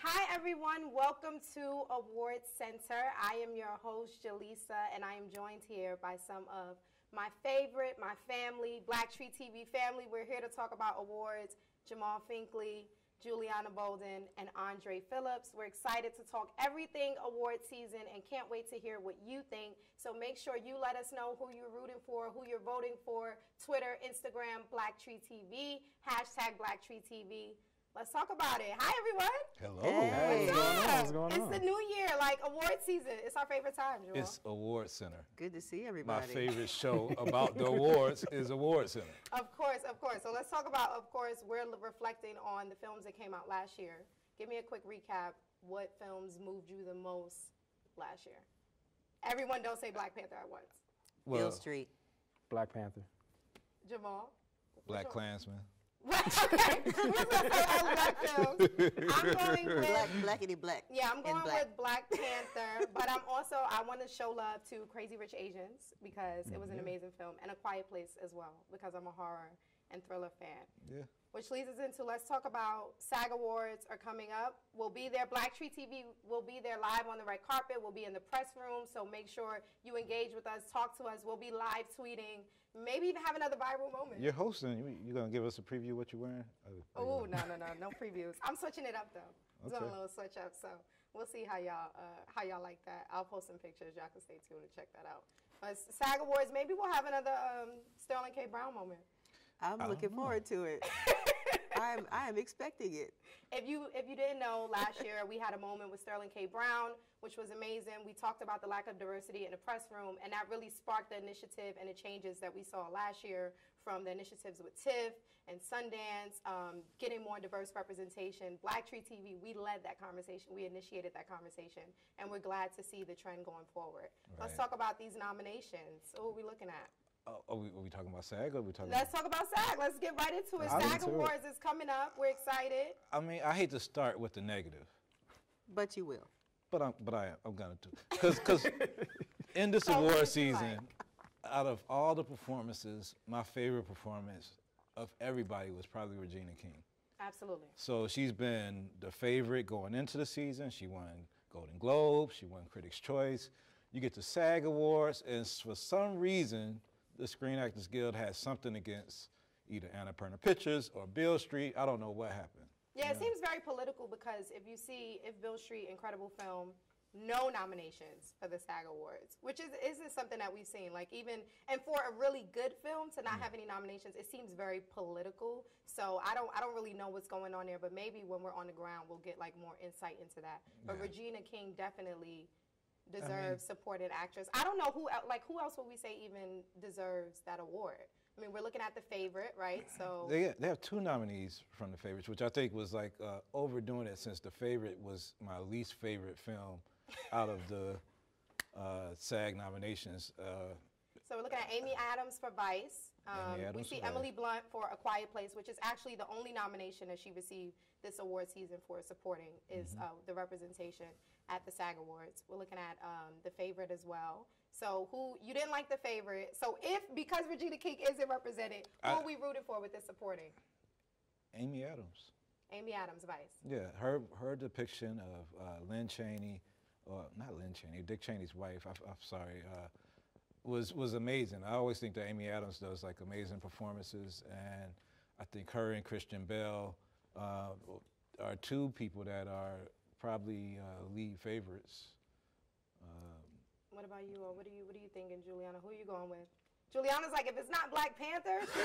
Hi everyone, welcome to Awards Center. I am your host, Jaleesa, and I am joined here by some of my favorite, my family, BlackTree TV family. We're here to talk about awards. Jamaal Finkley, Juliana, Bolden, and Phillips. We're excited to talk everything award season and can't wait to hear what you think. So make sure you let us know who you're rooting for, who you're voting for. Twitter, Instagram, BlackTree TV, hashtag BlackTree TV. Let's talk about it. Hi, everyone. Hello. Hey. What's going on? It's the new year, like award season. It's our favorite time, Joel. It's Award Center. Good to see My everybody. favorite show about the awards is Award Center. Of course, of course. So let's talk about, of course, we're reflecting on the films that came out last year. Give me a quick recap. What films moved you the most last year? Everyone don't say Black Panther at once. Beale Street. Black Panther. Jamal? Black Klansman. Okay. We're going to say all Black films. I'm going with... Blackity black. Yeah, I'm going black. with Black Panther, but I want to show love to Crazy Rich Asians because it was an amazing film, and A Quiet Place as well because I'm a horror and thriller fan. Yeah. Which leads us into, let's talk about Sag Awards are coming up. We'll be there. BlackTree TV will be there live on the red carpet. We'll be in the press room, so make sure you engage with us, talk to us. We'll be live tweeting, maybe even have another viral moment. You're hosting. You're going to give us a preview of what you're wearing? Oh, no previews. I'm switching it up, though. Okay. Doing a little switch up, so we'll see how y'all like that. I'll post some pictures. Y'all can stay tuned and check that out. But Sag Awards, maybe we'll have another Sterling K. Brown moment. I'm looking forward to it. I am expecting it. If you didn't know, last year we had a moment with Sterling K. Brown, which was amazing. We talked about the lack of diversity in the press room, and that really sparked the initiative and the changes that we saw last year from the initiatives with TIFF and Sundance, getting more diverse representation. BlackTree TV, we led that conversation. We initiated that conversation, and we're glad to see the trend going forward. Right. Let's talk about these nominations. What are we looking at? Are we talking about SAG or are we talking Let's talk about SAG. Let's get right into it. SAG Awards is coming up. We're excited. I mean, I hate to start with the negative. But you will. But I'm going to. Because in this award season, out of all the performances, my favorite performance of everybody was probably Regina King. Absolutely. So she's been the favorite going into the season. She won Golden Globe. She won Critics' Choice. You get the SAG Awards, and for some reason, the Screen Actors Guild has something against either Annapurna Pictures or Beale Street. I don't know what happened. Yeah, it seems very political because if Beale Street, incredible film, no nominations for the SAG Awards, which isn't something that we've seen. Like and for a really good film to not have any nominations, it seems very political. So I don't really know what's going on there, but maybe when we're on the ground, we'll get like more insight into that. But Regina King definitely deserves supporting actress. I don't know who else would we say even deserves that award. I mean, we're looking at The Favorite, right? So they have two nominees from The Favorites, which I think was like overdoing it since The Favorite was my least favorite film out of the SAG nominations. So we're looking at Amy Adams for Vice. We see Emily Blunt for A Quiet Place, which is actually the only nomination that she received this award season for supporting is the representation at the SAG Awards. We're looking at The Favorite as well. So you didn't like The Favorite. So because Regina King isn't represented, who are we rooting for with this supporting? Amy Adams. Amy Adams, Vice. Yeah, her depiction of Lynn Cheney, or not Lynn Cheney, Dick Cheney's wife, I'm sorry, was amazing. I always think that Amy Adams does like amazing performances, and I think her and Christian Bale are two people that are probably lead favorites. What about you? What are you thinking, Juliana? Who are you going with? Juliana's like, if it's not Black Panther, if it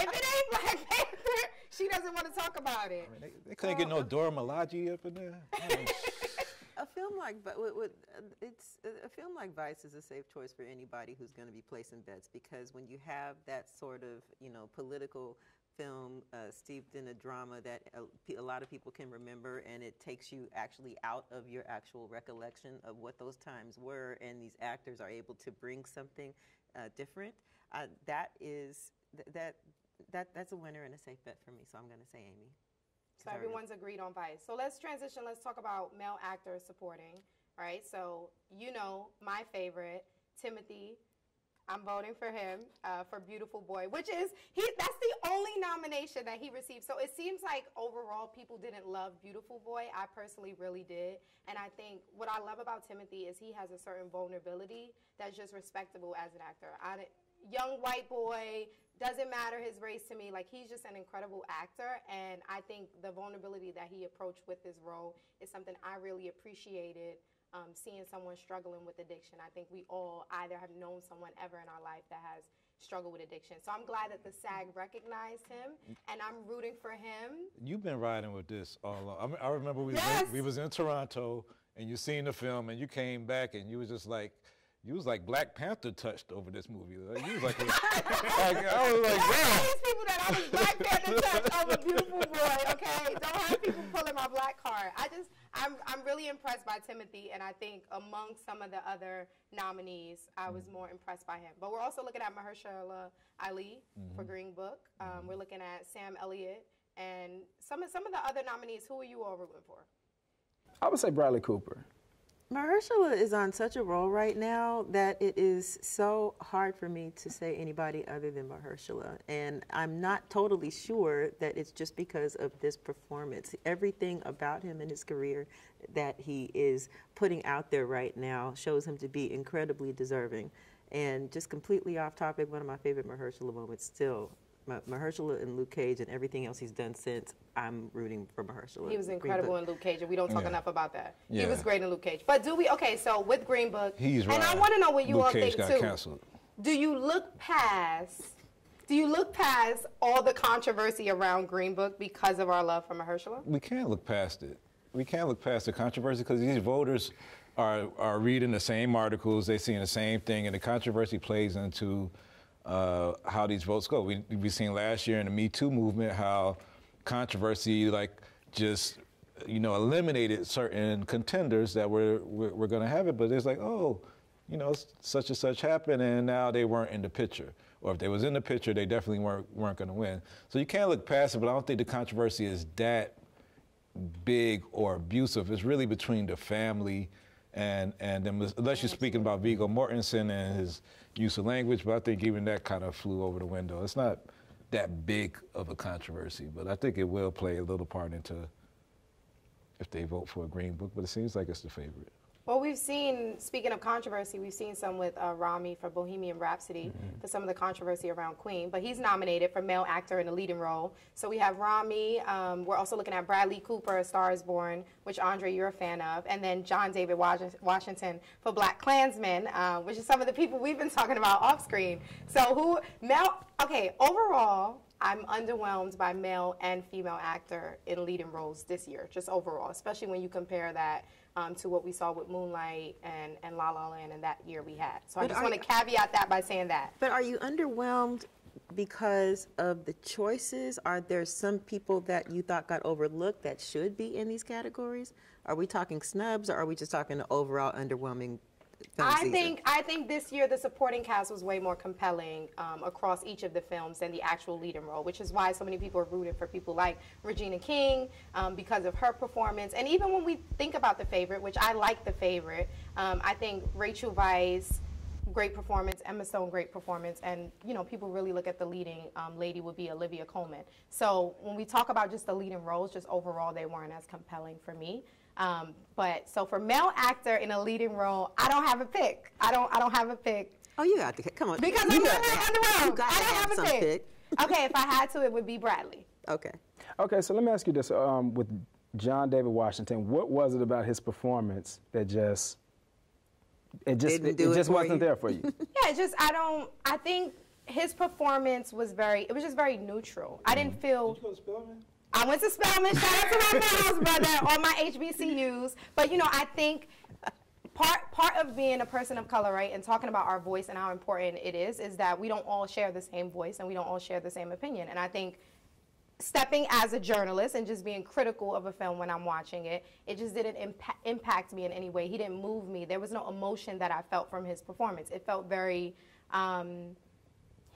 ain't Black Panther, she doesn't want to talk about it. I mean, they couldn't get no Dora Milaje up in there. A film like Vice is a safe choice for anybody who's going to be placing bets, because when you have that sort of political film steeped in a drama that a lot of people can remember, and it takes you actually out of your actual recollection of what those times were, and these actors are able to bring something different. That's a winner and a safe bet for me. So I'm going to say Amy. So everyone's agreed on Vice. So let's transition. Let's talk about male actors supporting. All right. So my favorite, Timothy. I'm voting for him for Beautiful Boy, which is that's the only nomination that he received. So it seems like overall people didn't love Beautiful Boy. I personally really did. And I think what I love about Timothy is he has a certain vulnerability that's just respectable as an actor. Young white boy, doesn't matter his race to me. Like, he's just an incredible actor, and I think the vulnerability that he approached with this role is something I really appreciated. Seeing someone struggling with addiction. I think we all either have known someone ever in our life that has struggled with addiction. So I'm glad that the SAG recognized him, and I'm rooting for him. You've been riding with this all along. I remember we was in Toronto, and you seen the film, and you came back, and you was just like, you was like Black Panther touched over this movie. Like, you was like, I was like, wow. These people that I was Black Panther touched over Beautiful Boy, okay? Don't have people pulling my black card. I'm really impressed by Timothy, and I think among some of the other nominees, I was more impressed by him. But we're also looking at Mahershala Ali for Green Book. We're looking at Sam Elliott, and some of the other nominees. Who are you all rooting for? I would say Bradley Cooper. Mahershala is on such a roll right now that it is so hard for me to say anybody other than Mahershala. And I'm not totally sure that it's just because of this performance. Everything about him and his career that he is putting out there right now shows him to be incredibly deserving. And just completely off topic, one of my favorite Mahershala moments still, Mahershala and Luke Cage and everything else he's done since, I'm rooting for Mahershala. He was incredible in Luke Cage, and we don't talk enough about that. Yeah. He was great in Luke Cage. But so with Green Book, He's right. and I want to know what you Luke all Cage think got too. canceled. Do you look past all the controversy around Green Book because of our love for Mahershala? We can't look past it. We can't look past the controversy because these voters are reading the same articles, they're seeing the same thing, and the controversy plays into how these votes go. We've seen last year in the Me Too movement how controversy just eliminated certain contenders that were going to have it, but it's like, oh, such and such happened, and now they weren't in the picture. Or if they was in the picture, they definitely weren't going to win. So you can't look past it, but I don't think the controversy is that big or abusive. It's really between the family and them, unless you're speaking about Viggo Mortensen and his use of language, but I think even that kind of flew over the window. It's not that big of a controversy, but I think it will play a little part into if they vote for a Green Book, but it seems like it's the favorite. Well, we've seen, speaking of controversy, we've seen some with Rami for Bohemian Rhapsody for some of the controversy around Queen, but he's nominated for male actor in a leading role. So we have Rami. We're also looking at Bradley Cooper, A Star is Born, which, Andre, you're a fan of, and then John David Washington for Black Klansman, which is some of the people we've been talking about off screen. So overall, I'm underwhelmed by male and female actor in leading roles this year, just overall, especially when you compare that to what we saw with Moonlight and La La Land and that year we had. So I just want to caveat that by saying that. But are you underwhelmed because of the choices? Are there some people that you thought got overlooked that should be in these categories? Are we talking snubs, or are we just talking the overall underwhelming film season? I think this year the supporting cast was way more compelling across each of the films than the actual leading role, which is why so many people are rooting for people like Regina King because of her performance. And even when we think about The Favorite, which I like The Favorite, I think Rachel Weisz, great performance, Emma Stone, great performance, and people really look at the leading lady would be Olivia Colman. So when we talk about just the leading roles, just overall they weren't as compelling for me. But so for male actor in a leading role, I don't have a pick. I don't have a pick. Oh, you got to come on. Because I'm really underwhelmed. I don't have a pick. Okay, if I had to, it would be Bradley. Okay. Okay, so let me ask you this: with John David Washington, what was it about his performance that just wasn't there for you? Yeah, I think his performance was just very neutral. I didn't feel. Did you go to Spelman? I went to Spelman, shout out to my house brother, on my HBCUs. But I think part of being a person of color, right, and talking about our voice and how important it is that we don't all share the same voice and we don't all share the same opinion. And I think stepping as a journalist and just being critical of a film when I'm watching it, it just didn't impact me in any way. He didn't move me. There was no emotion that I felt from his performance. It felt very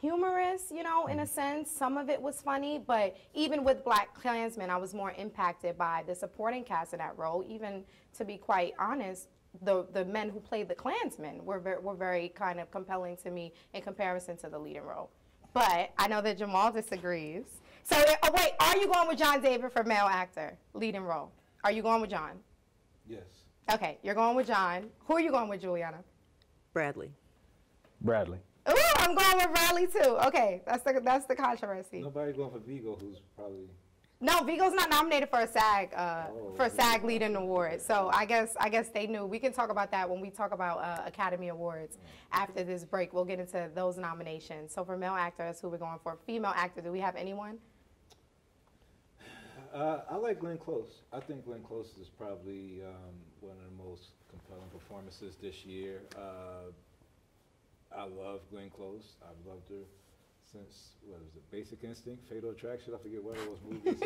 humorous, you know, in a sense. Some of it was funny, but even with BlacKkKlansman, I was more impacted by the supporting cast in that role. Even, to be quite honest, the men who played the Klansmen were very kind of compelling to me in comparison to the leading role. But I know that Jamaal disagrees. So, wait, are you going with John David for male actor, leading role? Are you going with John? Yes. Okay, you're going with John. Who are you going with, Juliana? Bradley. Bradley. Ooh, I'm going with Bradley too. Okay, that's the controversy. Nobody going for Vigo, who's probably. No, Vigo's not nominated for a SAG leading award. So I guess they knew. We can talk about that when we talk about Academy Awards after this break. We'll get into those nominations. So for male actors, who we're going for? Female actor, do we have anyone? I like Glenn Close. I think Glenn Close is probably one of the most compelling performances this year. I love Glenn Close. I've loved her since, what was it, Basic Instinct, Fatal Attraction? I forget what it was movies.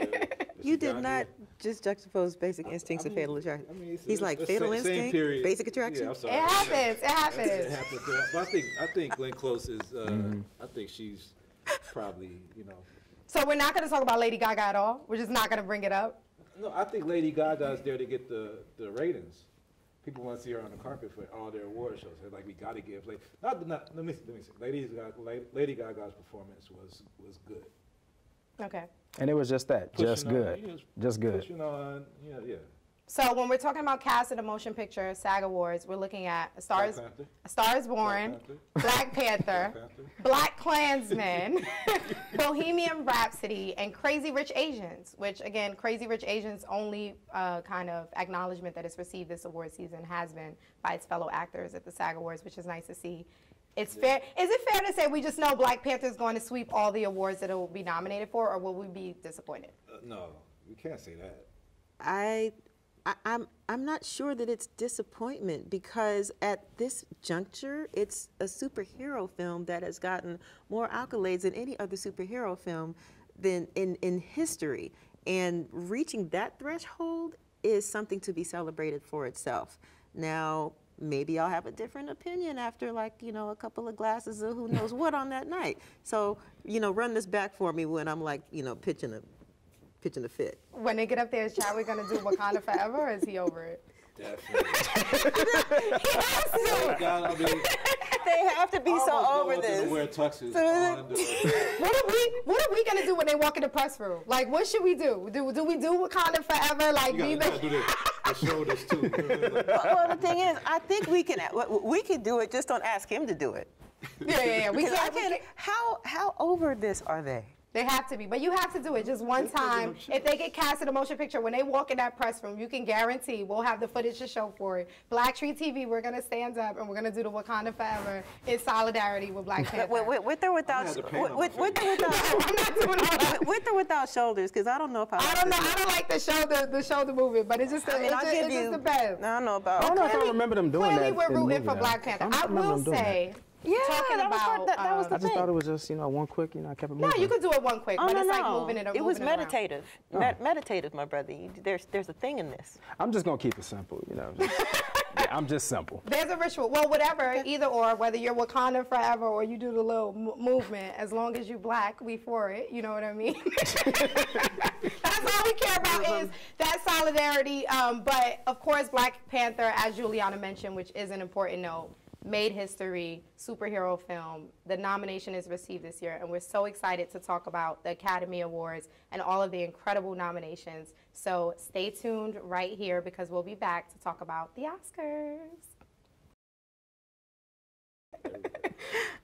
You did not just juxtapose Basic Instincts and Fatal Attraction. I mean, He's like Fatal Instinct, Basic Attraction. Yeah, I'm sorry. It happens. It happens. It happens. But I think Glenn Close is. I think she's probably, you know. So we're not going to talk about Lady Gaga at all? We're just not going to bring it up? No, I think Lady Gaga is there to get the ratings. People want to see her on the carpet for all their award shows. They're like, we got to give. Like, let me see. Lady Gaga's performance was good. Okay. And it was just that, just good, just good. Pushing on, yeah. So when we're talking about cast of the motion picture SAG Awards, we're looking at A Star Is Born, Black Panther, BlacKkKlansman, Bohemian Rhapsody, and Crazy Rich Asians, which, again, Crazy Rich Asians' only kind of acknowledgement that it's received this award season has been by its fellow actors at the SAG Awards, which is nice to see. It's fair. Is it fair to say we just know Black Panther is going to sweep all the awards that it will be nominated for, or will we be disappointed? No, you can't say that. I'm not sure that it's disappointment, because at this juncture, it's a superhero film that has gotten more accolades than any other superhero film than in history. And reaching that threshold is something to be celebrated for itself. Now, maybe I'll have a different opinion after, like, you know, a couple of glasses of who knows what on that night. So, you know, run this back for me when I'm, like, you know, pitching a fit. When they get up there, is Chadwick going to do Wakanda Forever, or is he over it? Definitely. He has to. They have to be so over this. Wear tuxes What are we gonna do when they walk in the press room? Like, what should we do? Do we do Wakanda Forever? Like, you gotta do the shoulders too. Well, the thing is, I think we can do it. Just don't ask him to do it. Yeah. How over this are they? They have to be, but you have to do it just one time. If they get cast in a motion picture, when they walk in that press room, you can guarantee we'll have the footage to show for it. BlackTree TV, we're going to stand up and we're going to do the Wakanda Forever in solidarity with Black Panther. With or without shoulders, because I don't know if I don't like the shoulder movement, but it's just the best. I don't know about. I don't know if I remember them doing that. Clearly, we're rooting for Black Panther. I will say. Yeah, that was the thing. I just thought it was just, you know, one quick, you know, I kept it moving. No, you could do it one quick, but it's like moving it around. It was meditative. Meditative, my brother. There's a thing in this. I'm just going to keep it simple, you know. I'm just simple. There's a ritual. Well, whatever, either or, whether you're Wakanda Forever or you do the little movement, as long as you Black, we for it. You know what I mean? That's all we care about is that solidarity. But, of course, Black Panther, as Juliana mentioned, which is an important note, made history, superhero film. The nomination is received this year, and we're so excited to talk about the Academy Awards and all of the incredible nominations. So stay tuned right here, because we'll be back to talk about the Oscars.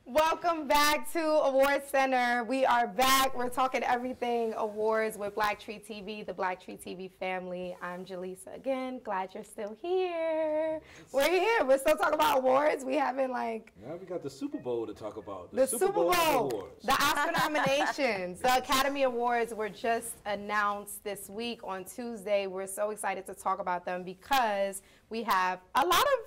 Welcome back to Awards Center. We are back. We're talking everything awards with BlackTree TV, the BlackTree TV family. I'm Jaleesa again. Glad you're still here. We're here. We're still talking about awards. We haven't Now we got the Super Bowl to talk about. The Super Bowl awards. The Oscar nominations. The Academy Awards were just announced this week on Tuesday. We're so excited to talk about them because we have a lot of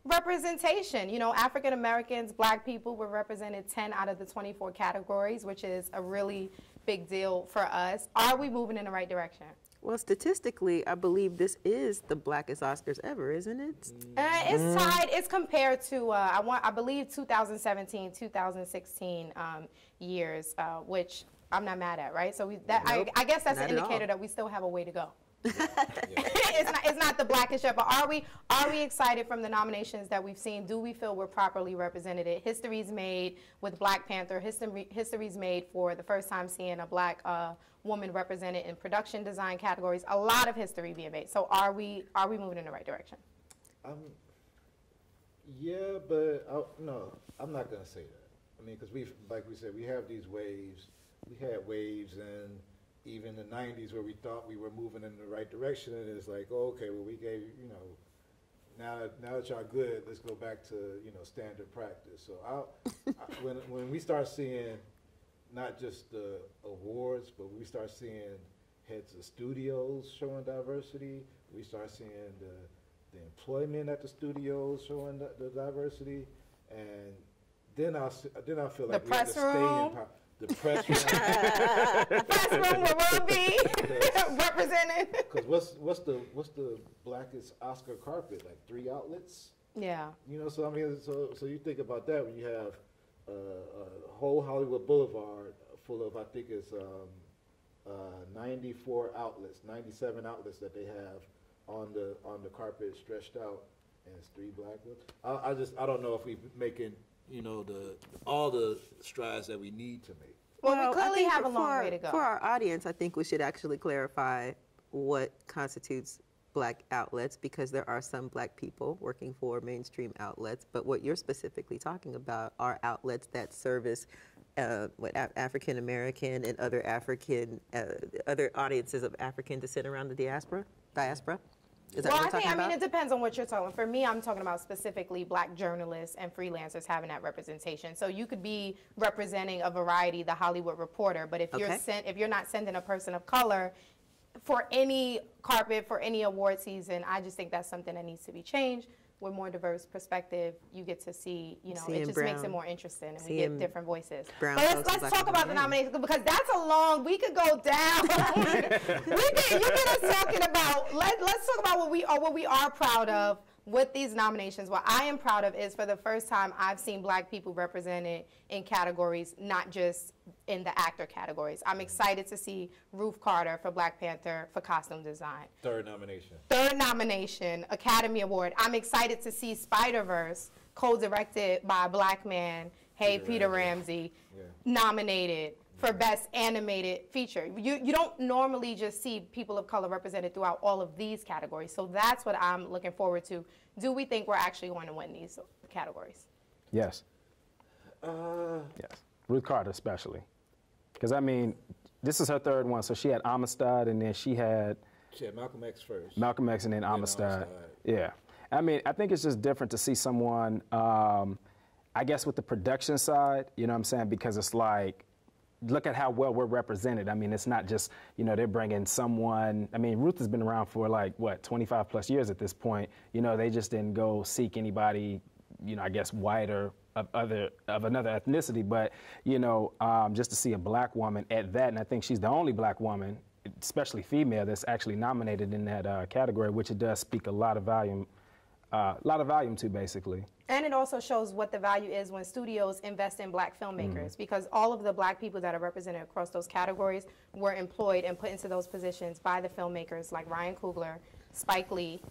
representation. You know, African Americans, Black people were represented 10 out of the 24 categories, which is a really big deal for us. Are we moving in the right direction? Well, statistically, I believe this is the blackest Oscars ever, isn't it? It's tied. It's compared to I believe 2017, 2016 years, which I'm not mad at, right? So I guess that's an indicator that we still have a way to go. It's not the blackest yet, but are we excited from the nominations that we've seen? Do we feel we're properly represented? History's made with Black Panther. History's made for the first time seeing a black woman represented in production design categories. A lot of history being made. So are we moving in the right direction? Yeah, but no, I'm not gonna say that. I mean, because like we said, we have these waves. We had waves and even the 90s where we thought we were moving in the right direction, and it's like, oh, okay, well, we gave, now that y'all good, let's go back to, standard practice. So when we start seeing not just the awards, but we start seeing heads of studios showing diversity, we start seeing the employment at the studios showing the diversity, and then I feel like we have to stay in power. The press room. The press room will be represented. Because what's the blackest Oscar carpet? Like 3 outlets? Yeah. So I mean, so you think about that when you have a whole Hollywood Boulevard full of, I think it's 94 outlets, 97 outlets that they have on the carpet stretched out, and it's 3 black ones. I don't know if we're making all the strides that we need to make. Well, we clearly have a long way to go. For our audience, I think we should actually clarify what constitutes black outlets, because there are some black people working for mainstream outlets, but what you're specifically talking about are outlets that service African American and other other audiences of African descent around the diaspora. Is that what you're talking about? It depends on what you're talking about. For me, I'm talking about specifically black journalists and freelancers having that representation. So you could be representing a variety, the Hollywood Reporter, but if you're not sending a person of color for any carpet, for any award season, I just think that's something that needs to be changed. With more diverse perspective, you get to see, it just makes it more interesting, and we get different voices. But let's talk about the nominations, because that's we could go down. You get us talking about, let's talk about what we are proud of with these nominations. What I am proud of is, for the first time, I've seen black people represented in categories, not just in the actor categories. I'm excited to see Ruth Carter for Black Panther for costume design. Third nomination, Academy Award. I'm excited to see Spider-Verse, co-directed by a black man, Peter Ramsey, nominated for Best Animated Feature. You don't normally just see people of color represented throughout all of these categories, so that's what I'm looking forward to. Do we think we're actually going to win these categories? Yes. Yes. Ruth Carter especially. Because, I mean, this is her third one, so she had Amistad, and then she had Malcolm X first. Malcolm X and then Amistad. Yeah. I mean, I think it's just different to see someone, I guess with the production side, you know what I'm saying, because it's like, look at how well we're represented. I mean, it's not just, they're bringing someone. I mean, Ruth has been around for 25 plus years at this point. They just didn't go seek anybody, I guess white or of another ethnicity. But, just to see a black woman at that, and I think she's the only black woman, especially female, that's actually nominated in that category, which it does speak a lot of volume to, basically. And it also shows what the value is when studios invest in black filmmakers, because all of the black people that are represented across those categories were employed and put into those positions by the filmmakers like Ryan Coogler, Spike Lee,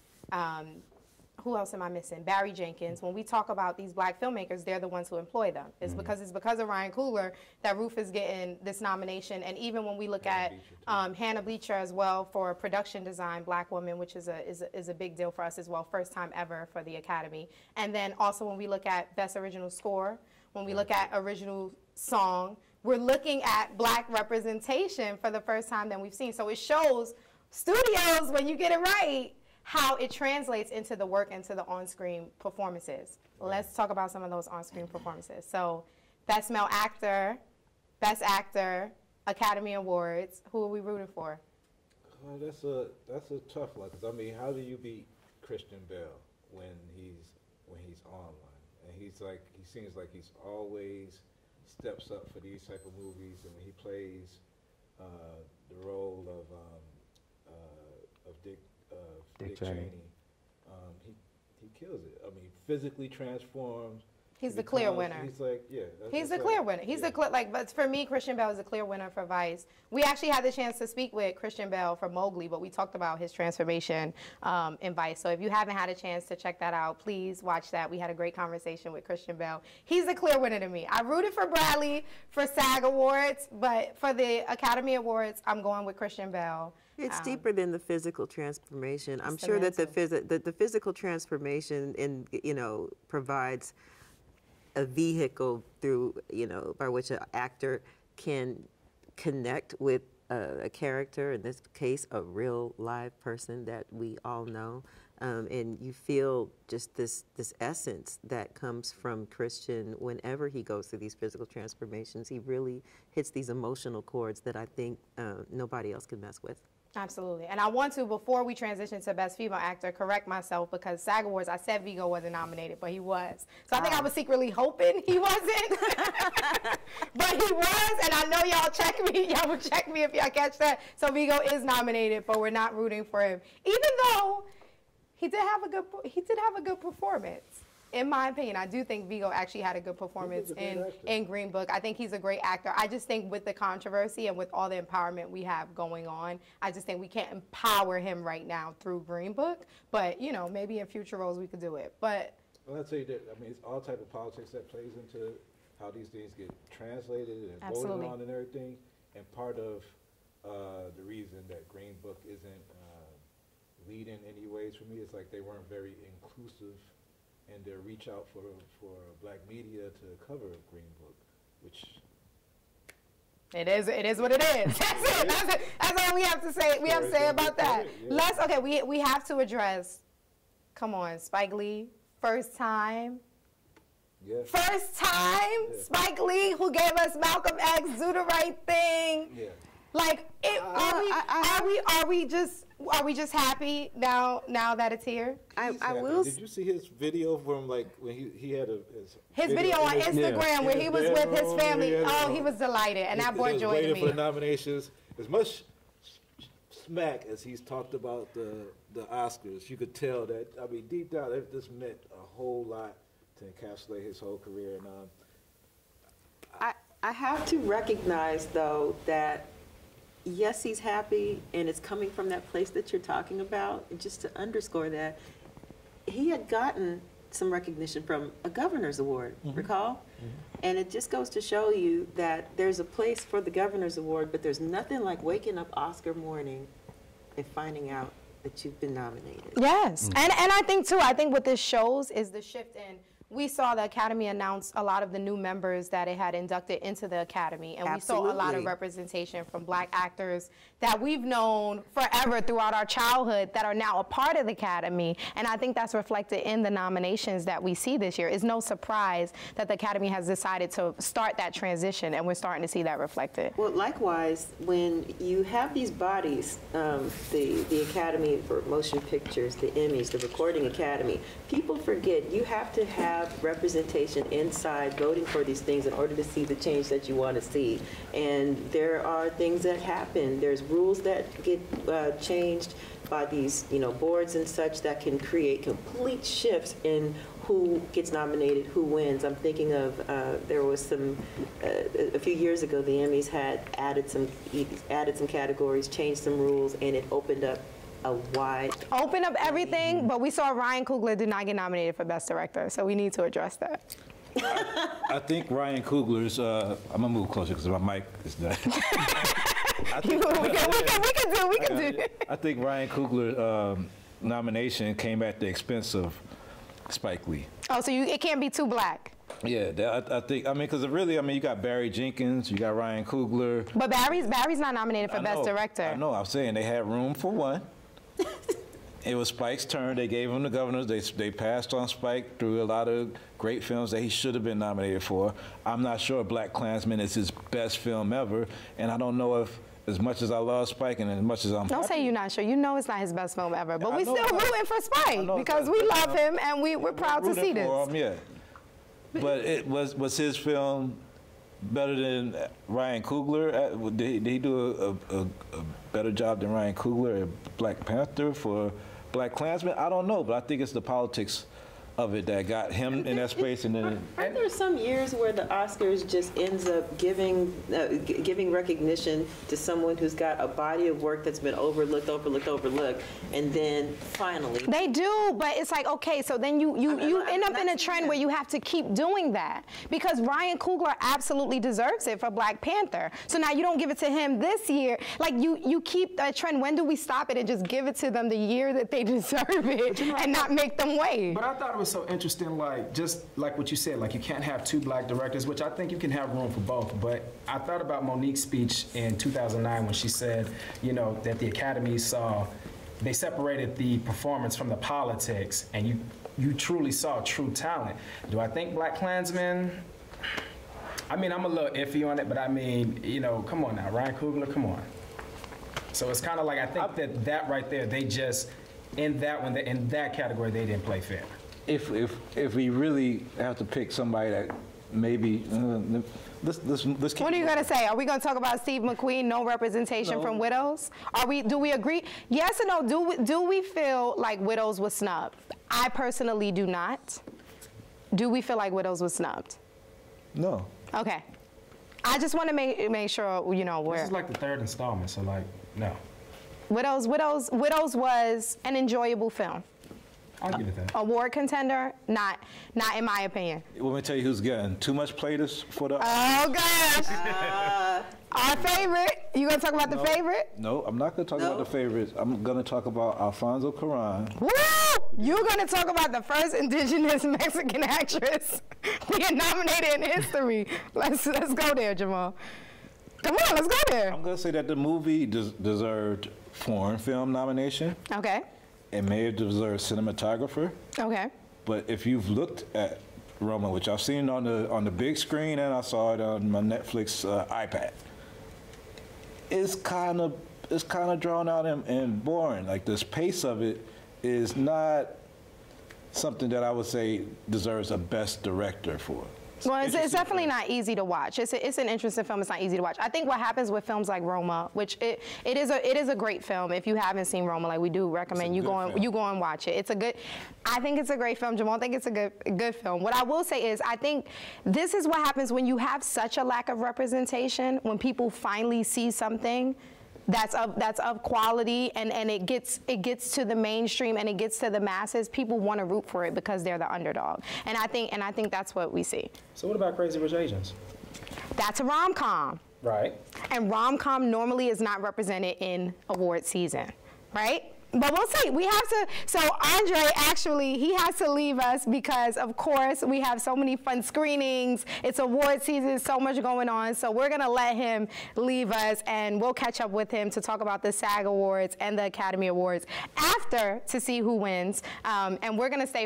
who else am I missing? Barry Jenkins. When we talk about these black filmmakers, they're the ones who employ them. It's because of Ryan Coogler that Ruth is getting this nomination. And even when we look at Hannah Bleacher as well for production design, black woman, which is a big deal for us as well, first time ever for the Academy. And then also when we look at Best Original Score, when we look at Original Song, we're looking at black representation for the first time that we've seen. So it shows studios, when you get it right, how it translates into the work and to the on-screen performances. Let's talk about some of those on-screen performances. So, Best Male Actor, Best Actor, Academy Awards. Who are we rooting for? That's a tough one, because I mean, how do you beat Christian Bale when he's online? And he seems like he's always steps up for these type of movies, and when he plays the role of Dick Cheney. He kills it. I mean, physically transforms. He's the clear winner. He's like, yeah. He's the clear winner. He's the but for me, Christian Bale is a clear winner for Vice. We actually had the chance to speak with Christian Bale for Mowgli, but we talked about his transformation in Vice. So if you haven't had a chance to check that out, please watch that. We had a great conversation with Christian Bale. He's the clear winner to me. I rooted for Bradley for Sag Awards, but for the Academy Awards, I'm going with Christian Bale. It's deeper than the physical transformation. I'm the sure that mental. the physical transformation provides a vehicle through, by which an actor can connect with a character, in this case, a real live person that we all know. And you feel just this essence that comes from Christian whenever he goes through these physical transformations. He really hits these emotional chords that I think nobody else can mess with. Absolutely. And I want to, before we transition to Best Female Actor, correct myself, because SAG Awards, I said Viggo wasn't nominated, but he was. So I think I was secretly hoping he wasn't. But he was, and I know y'all check me. Y'all will check me if y'all catch that. So Viggo is nominated, but we're not rooting for him. Even though he did have a good performance. In my opinion, I do think Viggo actually had a good performance in Green Book. I think he's a great actor. I just think with the controversy and with all the empowerment we have going on, I just think we can't empower him right now through Green Book. But, maybe in future roles we could do it. But well, I'd say that, it's all type of politics that plays into how these things get translated and voted on and everything. And part of the reason that Green Book isn't leading any ways for me is like they weren't very inclusive and their reach out for black media to cover Green Book, which it is what it is. That's it. That's all we have to say. We have to say about that. Yeah. We have to address. Come on, Spike Lee, first time. Yeah. First time, yeah. Spike Lee, who gave us Malcolm X, Do the Right Thing. Yeah. Like, are we just happy now that it's here? I will. Did you see his video from when he had his video on Instagram where he was with his family? Oh, he was delighted, and that brought joy to me. For the nominations, as much smack as he's talked about the Oscars, you could tell that deep down this meant a whole lot to encapsulate his whole career. And I have to recognize though that. Yes, he's happy, and it's coming from that place that you're talking about. And just to underscore that, he had gotten some recognition from a governor's award, recall? Mm-hmm. And it just goes to show you that there's a place for the governor's award, but there's nothing like waking up Oscar morning and finding out that you've been nominated. Yes, and I think too, what this shows is the shift in. We saw the Academy announce a lot of the new members that it had inducted into the Academy, and Absolutely. We saw a lot of representation from black actors that we've known forever throughout our childhood that are now a part of the Academy, and I think that's reflected in the nominations that we see this year. It's no surprise that the Academy has decided to start that transition, and we're starting to see that reflected. Well, likewise, when you have these bodies, the Academy for Motion Pictures, the Emmys, the Recording Academy, people forget you have to have representation inside voting for these things in order to see the change that you want to see. And there are things that happen. There's rules that get changed by these, boards and such that can create complete shifts in who gets nominated, who wins. I'm thinking of there was a few years ago the Emmys had added some categories, changed some rules, and it opened up open up everything, but we saw Ryan Coogler did not get nominated for Best Director, so we need to address that. I think Ryan Coogler's, I'm gonna move closer because my mic is done. we can do. I think Ryan Coogler's nomination came at the expense of Spike Lee. Oh, so it can't be too black. Yeah, I think, because really, you got Barry Jenkins, you got Ryan Coogler. But Barry's not nominated for Best Director. I know, I'm saying they had room for one. It was Spike's turn. They gave him the governors. They passed on Spike through a lot of great films that he should have been nominated for. I'm not sure Black Klansman is his best film ever, and I don't know if, as much as I love Spike and as much as I'm Don't happy, say you're not sure. You know it's not his best film ever, but we're still rooting for Spike because we love him and we're proud to see this. But was his film better than Ryan Coogler? Did he do a better job than Ryan Coogler at Black Panther for Black Klansman, I don't know, but I think it's the politics of it that got him in that space, and then Aren't there some years where the Oscars just ends up giving recognition to someone who's got a body of work that's been overlooked, and then finally They do, but it's like, okay, so then you end up in a trend where you have to keep doing that, because Ryan Coogler absolutely deserves it for Black Panther. So now you don't give it to him this year. Like you keep that trend. When do we stop it and just give it to them the year that they deserve it and not make them wait? But I thought it was so interesting, like, just like what you said, like you can't have two Black directors, which I think you can have room for both. But I thought about Monique's speech in 2009 when she said, you know, that the Academy they separated the performance from the politics, and you truly saw true talent. Do I think Black Klansman? I mean, I'm a little iffy on it, but I mean, you know, come on now, Ryan Coogler, come on. So it's kind of like, I think that right there, they just, in that category, they didn't play fair. if we really have to pick somebody that maybe let's keep. What are you gonna say? Are we gonna talk about Steve McQueen? No representation from widows? Do we agree? Yes or no? Do we feel like widows was snubbed? I personally do not. Do we feel like widows was snubbed? No. Okay. I just want to make sure, you know, This is like the third installment, so like, no. Widows was an enjoyable film. I'll give it that. Award contender, not in my opinion. Let me tell you who's getting too much play for the. Oh gosh. Our favorite. You gonna talk about the favorite? No, I'm not gonna talk about the favorites. I'm gonna talk about Alfonso Cuarón. Woo! You're gonna talk about the first indigenous Mexican actress being nominated in history. Let's go there, Jamaal. Come on, let's go there. I'm gonna say that the movie deserved foreign film nomination. Okay. It may have deserved cinematographer. Okay. But if you've looked at Roma, which I've seen on the big screen and I saw it on my Netflix iPad, it's kind of drawn out and boring. Like, this pace of it is not something that I would say deserves a best director for. Well, it's definitely not easy to watch. It's an interesting film. It's not easy to watch. I think what happens with films like Roma, which it is a great film. If you haven't seen Roma, like, we do recommend you go and watch it. I think it's a great film. Jamaal think it's a good film. What I will say is, I think this is what happens when you have such a lack of representation. When people finally see something that's of quality, and it gets to the mainstream and it gets to the masses, people want to root for it because they're the underdog. And I think that's what we see. So what about Crazy Rich Asians? That's a rom-com. Right. And rom-com normally is not represented in award season, right? But we'll see. We have to. So Andre, actually, he has to leave us because, of course, we have so many fun screenings. It's award season, so much going on. So we're going to let him leave us, and we'll catch up with him to talk about the Sag Awards and the Academy Awards after, to see who wins. And we're going to stay